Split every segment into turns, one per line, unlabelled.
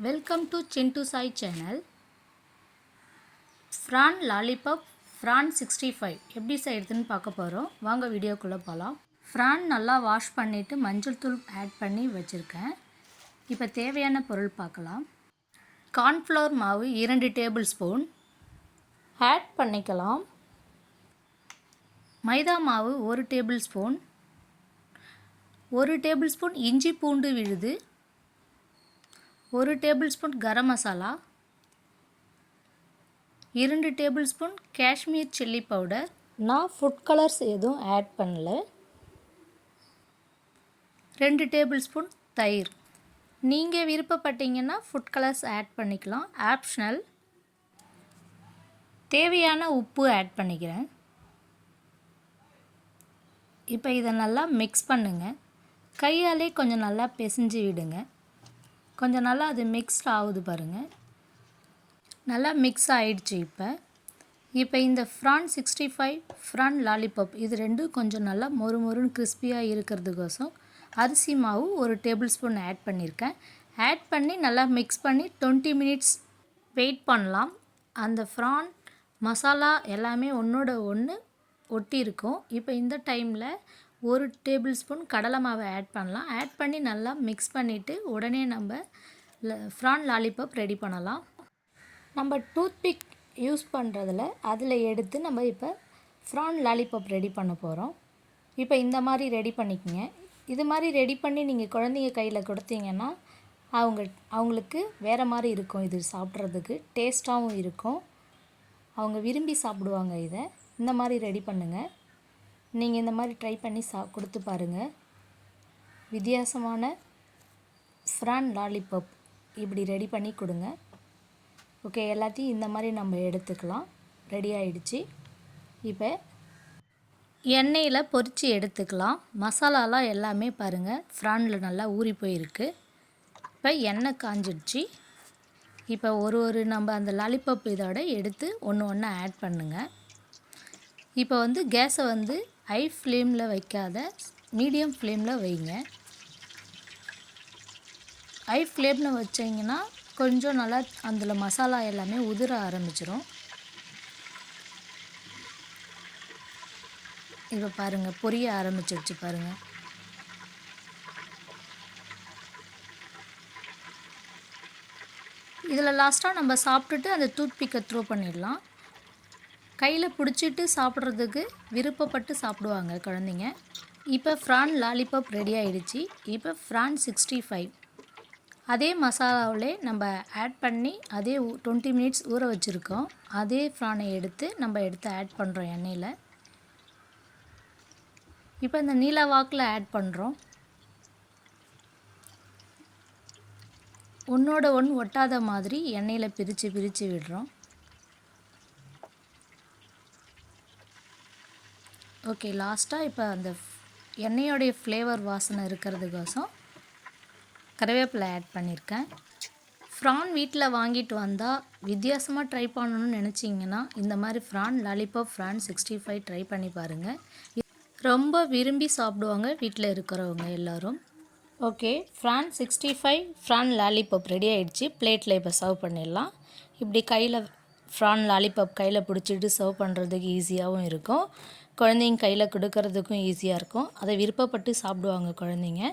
Welcome to Chintu Sai channel. Prawn lollipop Prawns65 எப்படி செய்யறதுன்னு பார்க்க போறோம். வாங்க வீடியோக்குள்ள போலாம். Prawn நல்லா வாஷ் பண்ணிட்டு மஞ்சள் தூள் ஆட் பண்ணி வச்சிருக்கேன். இப்போ தேவையான பொருள் பார்க்கலாம். corn flour மாவு 2 டேபிள் ஸ்பூன் ஆட் பண்ணிக்கலாம். மைதா மாவு 1 டேபிள் ஸ்பூன் 1 டேபிள் ஸ்பூன் இஞ்சி பூண்டு விழுது 1 tablespoon garam masala 2 tablespoon Kashmir chilli powder. நான் ஃபுட் கலர்ஸ் எதுவும் ஆட் பண்ணல. 2 டேபிள் ஸ்பூன் தயிர். நீங்கள் விருப்பப்பட்டீங்கன்னா ஃபுட் கலர்ஸ் ஆட் பண்ணிக்கலாம், ஆப்ஷனல். தேவையான உப்பு ஆட் பண்ணிக்கிறேன். இப்போ இதை நல்லா மிக்ஸ் பண்ணுங்கள். கையாலே கொஞ்சம் நல்லா பிசைஞ்சு விடுங்க. கொஞ்சம் நல்லா அது மிக்ஸ்ட் ஆகுது பாருங்கள். நல்லா மிக்ஸ் ஆகிடுச்சு. இப்போ இந்த Prawns65 prawn லாலிபாப் இது ரெண்டும் கொஞ்சம் நல்லா மொறு மொறுன்னு கிறிஸ்பியாக இருக்கிறதுக்கோசம் அரிசி மாவு 1 டேபிள் ஸ்பூன் ஆட் பண்ணியிருக்கேன். ஆட் பண்ணி நல்லா மிக்ஸ் பண்ணி 20 மினிட்ஸ் வெயிட் பண்ணலாம். அந்த ப்ரான் மசாலா எல்லாமே ஒன்றோட ஒன்று ஒட்டி இருக்கும். இப்போ இந்த டைமில் 1 டேபிள் ஸ்பூன் கடலை மாவை ஆட் பண்ணலாம். ஆட் பண்ணி நல்லா மிக்ஸ் பண்ணிவிட்டு உடனே நம்ம ப்ரான் லாலிபாப் ரெடி பண்ணலாம். நம்ம டூத்பிக் யூஸ் பண்ணுறதில் அதில் எடுத்து நம்ம இப்போ ப்ரான் லாலிபாப் ரெடி பண்ண போகிறோம். இப்போ இந்த மாதிரி ரெடி பண்ணிக்கோங்க. இது மாதிரி ரெடி பண்ணி நீங்கள் குழந்தைங்க கையில் கொடுத்தீங்கன்னா அவங்களுக்கு வேறு மாதிரி இருக்கும். இது சாப்பிட்றதுக்கு டேஸ்ட்டாகவும் இருக்கும். அவங்க விரும்பி சாப்பிடுவாங்க. இதை இந்த மாதிரி ரெடி பண்ணுங்கள். நீங்கள் இந்த மாதிரி ட்ரை பண்ணி கொடுத்து பாருங்கள். வித்தியாசமான ப்ரான் லாலிபாப் இப்படி ரெடி பண்ணி கொடுங்க. ஓகே, எல்லாத்தையும் இந்த மாதிரி நம்ம எடுத்துக்கலாம். ரெடி ஆகிடுச்சு. இப்போ எண்ணெயில் பொரித்து எடுத்துக்கலாம். மசாலாலாம் எல்லாமே பாருங்கள் ப்ரானில் நல்லா ஊறி போயிருக்கு. இப்போ எண்ணெய் காஞ்சிடுச்சு. இப்போ ஒரு நம்ம அந்த லாலிபாப் இதோட எடுத்து ஒன்று ஆட் பண்ணுங்கள். இப்போ கேஸை ஹை ஃப்ளேமில் வைக்காத மீடியம் ஃப்ளேமில் வைங்க. ஹை ஃப்ளேமில் வச்சிங்கன்னா கொஞ்சம் நல்லா அதில் மசாலா எல்லாமே உதிர ஆரம்பிச்சிடும். இப்போ பாருங்கள் பொரிய ஆரம்பிச்சிடுச்சு பாருங்கள். இதில் லாஸ்ட்டாக நம்ம சாப்பிட்டுட்டு அந்த டூத்பிக்கை த்ரோ பண்ணிடலாம். கையில் பிடிச்சிட்டு சாப்பிட்றதுக்கு விருப்பப்பட்டு சாப்பிடுவாங்க குழந்தைங்க. இப்போ ப்ரான் லாலிபாப் ரெடி ஆகிடுச்சு. இப்போ Prawns65 அதே மசாலாவிலே நம்ம ஆட் பண்ணி அதே 20 மினிட்ஸ் ஊற வச்சுருக்கோம். அதே ப்ரானை எடுத்து ஆட் பண்ணுறோம் எண்ணெயில். இப்போ இந்த நீல வாக்கில் ஆட் பண்ணுறோம். ஒன்றோட ஒன்று ஒட்டாத மாதிரி எண்ணெயில் பிரித்து விடுறோம். ஓகே, லாஸ்ட்டாக இப்போ அந்த எண்ணெயோடைய ஃப்ளேவர் வாசனை இருக்கிறதுக்கோசம் கறிவேப்பிலை ஆட் பண்ணியிருக்கேன். ப்ரான் வீட்டில் வாங்கிட்டு வந்தால் வித்தியாசமாக ட்ரை பண்ணணும்னு நினச்சிங்கன்னா இந்த மாதிரி ப்ரான் லாலிபாப் Prawns65 ட்ரை பண்ணி பாருங்கள். ரொம்ப விரும்பி சாப்பிடுவாங்க வீட்டில் இருக்கிறவங்க எல்லோரும். Okay, Prawns65 PRAN lollipop ready ஆகிடுச்சு. பிளேட்டில் இப்போ சர்வ் பண்ணிடலாம். இப்படி கையில் ப்ரான் லாலிபாப் கையில் பிடிச்சிட்டு சர்வ் பண்ணுறதுக்கு ஈஸியாகவும் இருக்கும். குழந்தைங்க கையில் கொடுக்கறதுக்கும் ஈஸியாக இருக்கும். அதை விருப்பப்பட்டு சாப்பிடுவாங்க குழந்தைங்க.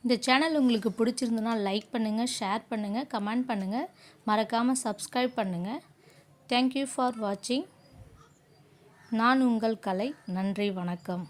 இந்த சேனல் உங்களுக்கு பிடிச்சிருந்ததுன்னா லைக் பண்ணுங்கள், ஷேர் பண்ணுங்கள், கமெண்ட் பண்ணுங்கள். மறக்காமல் சப்ஸ்கிரைப் பண்ணுங்கள். தேங்க்யூ ஃபார் வாட்சிங். நான் உங்கள் கலை. நன்றி, வணக்கம்.